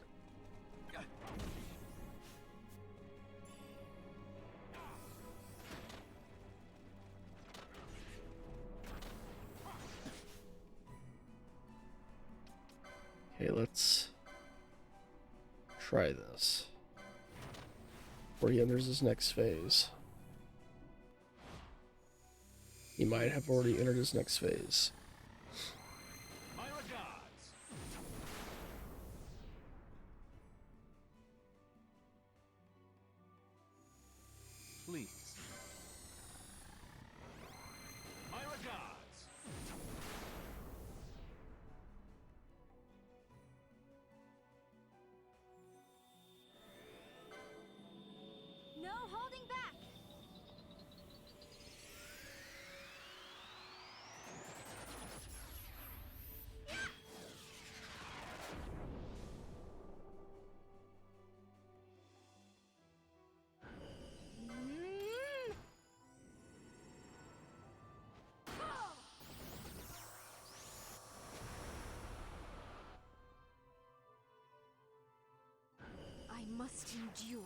Okay, let's try this before he enters his next phase. He might have already entered his next phase. Please. My regards. No holding back. I must endure.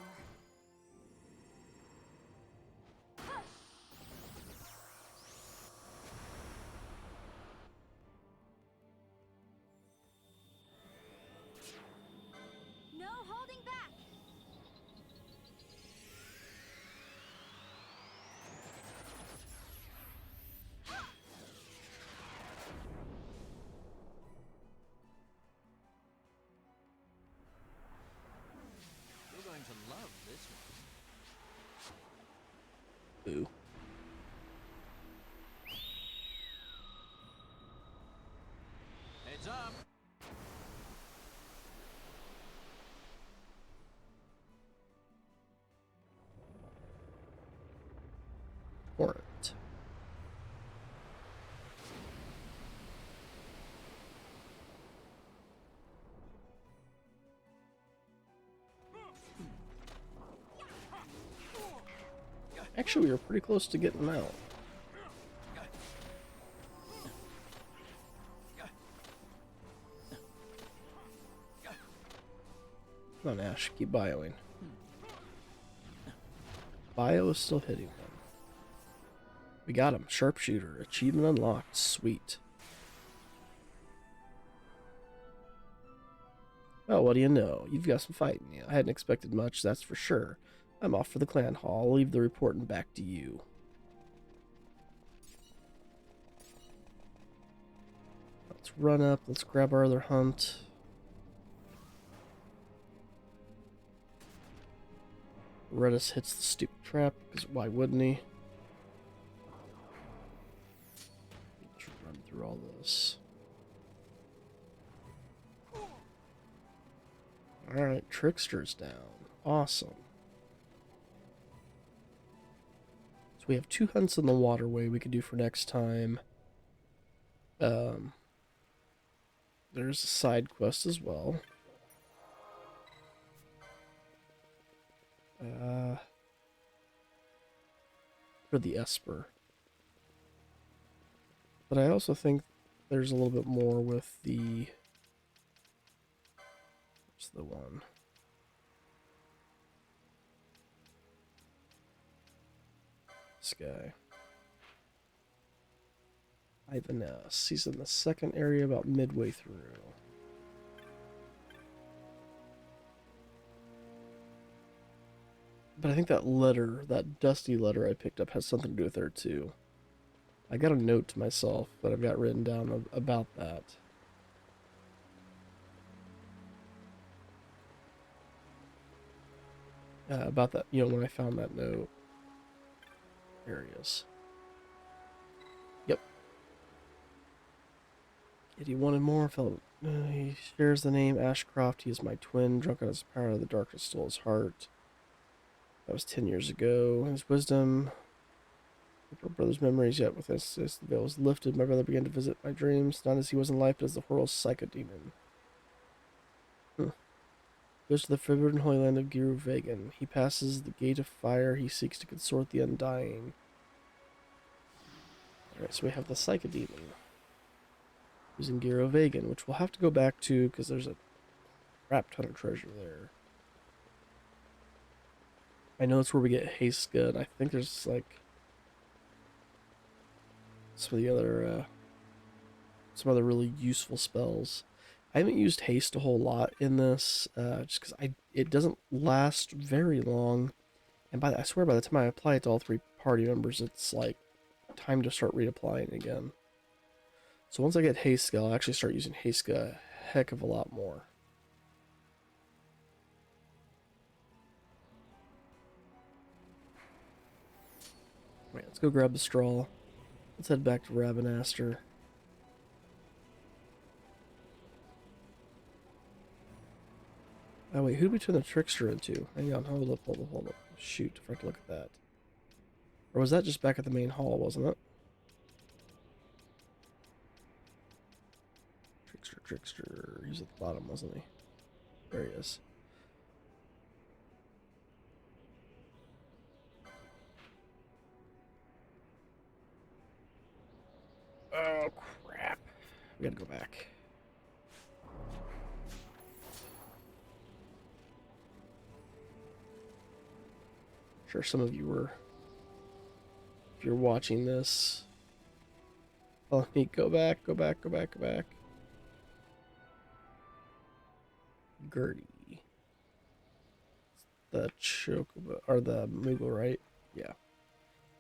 No holding back. You're going to love this one. Boo. Heads up. Torrent. Actually, we were pretty close to getting him out. Come on, Ash. Keep bioing. Bio is still hitting him. We got him. Sharpshooter. Achievement unlocked. Sweet. Oh, what do you know? You've got some fighting in you. I hadn't expected much, that's for sure. I'm off for the clan hall. I'll leave the reporting back to you. Let's run up. Let's grab our other hunt. Reddas hits the stupid trap, because why wouldn't he? Let's run through all this. Alright, Trickster's down. Awesome. So we have 2 hunts in the waterway we could do for next time. There's a side quest as well. For the Esper. But I also think there's a little bit more with the... Where's the one? This guy. Ivaness. He's in the second area about midway through. But I think that letter, that dusty letter I picked up has something to do with her too. I got a note to myself that I've got written down about that. About that, you know, when I found that note. There he is. Yep. If he wanted more, fellow. He shares the name Ashcroft. He is my twin. Drunk on his power, the darkness stole his heart. That was 10 years ago. His wisdom, our brother's memories yet with us. As the veil was lifted, my brother began to visit my dreams, not as he was in life, but as the horrible psychodemon. Goes to the forbidden holy land of Giru Vegan. He passes the gate of fire. He seeks to consort the undying. Alright, so we have the psychodemon. Who's in Giru Vegan, which we'll have to go back to because there's a crap ton of treasure there. I know that's where we get haste good. I think there's like some of the other some other really useful spells. I haven't used haste a whole lot in this, just because it doesn't last very long, and I swear by the time I apply it to all 3 party members, it's like time to start reapplying again. So once I get haste skill, I'll actually start using haste skill a heck of a lot more. Right, let's go grab the straw. Let's head back to Ravenaster. Oh wait, who did we turn the Trickster into? Hang on, hold up. Shoot, if I can look at that. Or was that just back at the main hall, wasn't it? Trickster. He's at the bottom, wasn't he? There he is. Oh, crap. We gotta go back. Sure, some of you were, if you're watching this, let me go back. Gertie. The Chocobo, or the Moogle, right? Yeah.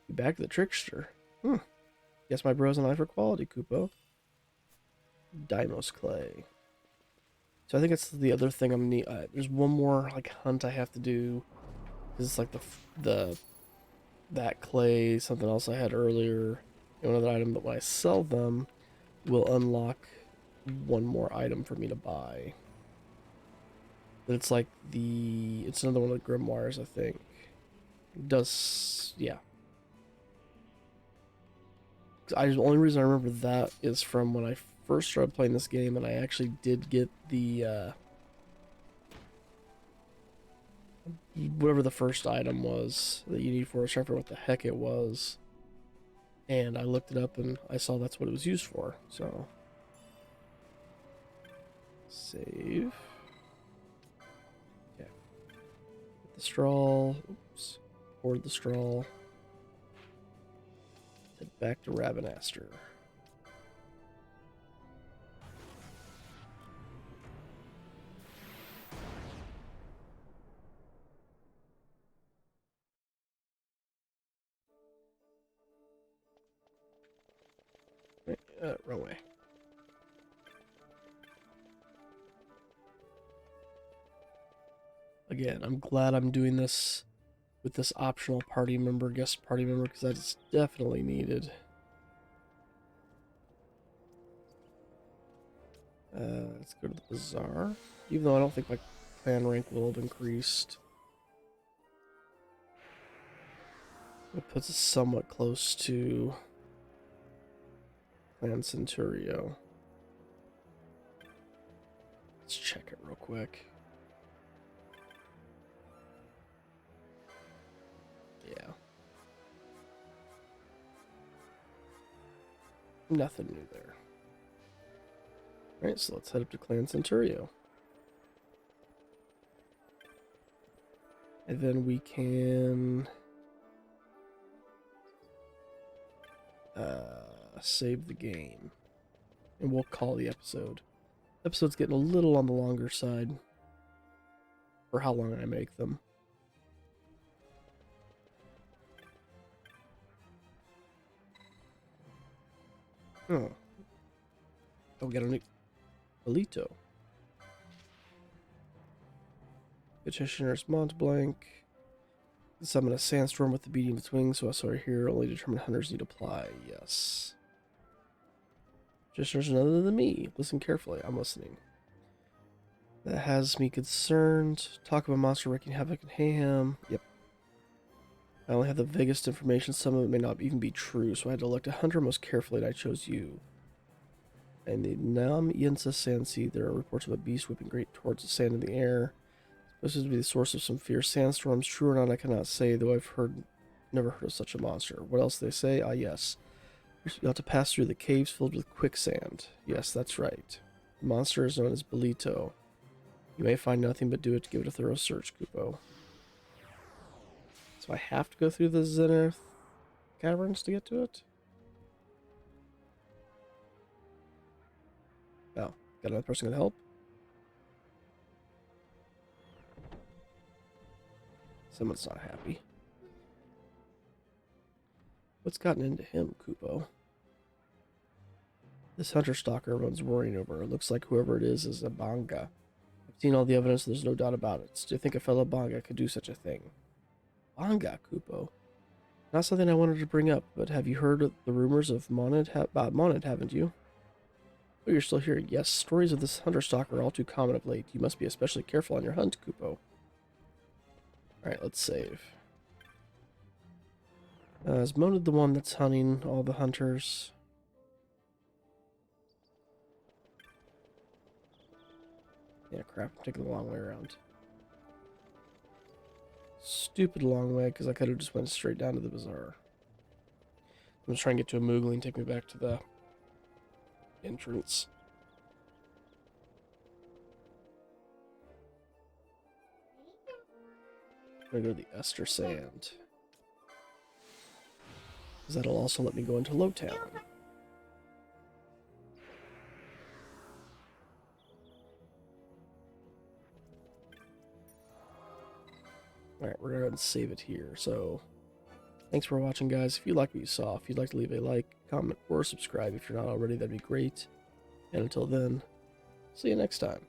You back to the Trickster. Guess my bro's an eye for quality, Kupo. Dimos Clay. So I think it's the other thing I'm need. There's one more like hunt I have to do. It's like that clay, something else I had earlier, and another item. But when I sell them, will unlock one more item for me to buy. But it's like it's another one of the grimoires, I think. It does, yeah. The only reason I remember that is from when I first started playing this game, and I actually did get the whatever the first item was that you need for it. I was trying to figure out what the heck it was, and I looked it up and I saw that's what it was used for. So save. Okay. Get the straw. Oops. Hoard the straw. back to Ravenaster. Wrong way. Again, I'm glad I'm doing this with this optional party member, guest party member, because that's definitely needed. Let's go to the bazaar. Even though I don't think my clan rank will have increased. It puts us somewhat close to Clan Centurio. Let's check it real quick. Yeah. Nothing new there. Alright, so let's head up to Clan Centurio. And then we can save the game. And we'll call the episode. Episode's getting a little on the longer side for how long I make them. Oh. Oh, we got a new Alito. Petitioner's Montblanc. Summon a sandstorm with the beating of its wings, so I saw here only determined hunters need apply. Yes. Petitioner's none other than me. Listen carefully. I'm listening. That has me concerned. Talk of a monster wreaking havoc in Hayham. Yep. I only have the vaguest information. Some of it may not even be true, so I had to elect a hunter most carefully, and I chose you. And the Nam Yensa Sansi, there are reports of a beast whipping great towards the sand in the air. This is to be the source of some fierce sandstorms. True or not, I cannot say, though I've never heard of such a monster. What else do they say? Ah, yes. You have to pass through the caves filled with quicksand. Yes, that's right. The monster is known as Belito. You may find nothing but do it to give it a thorough search, Kupo. So I have to go through the Zenith caverns to get to it? Oh, got another person gonna help? Someone's not happy. What's gotten into him, Kupo? This hunter stalker everyone's worrying over. It looks like whoever it is a Banga. I've seen all the evidence, there's no doubt about it. Do you think a fellow Banga could do such a thing? Banga, Kupo? Not something I wanted to bring up, but have you heard the rumors of about Monad, haven't you? Oh, you're still here. Yes, stories of this hunter stalker are all too common of late. You must be especially careful on your hunt, Kupo. Alright, let's save. Is Monad the one that's hunting all the hunters? Yeah, crap. I'm taking the long way around. Stupid long way, because I could have just went straight down to the bazaar. I'm just trying to get to a Moogly and take me back to the entrance. I'm gonna go to the Ester Sand. Because that'll also let me go into Lowtown. Alright, we're going to save it here. So, thanks for watching, guys. If you like what you saw, if you'd like to leave a like, comment, or subscribe if you're not already, that'd be great. And until then, see you next time.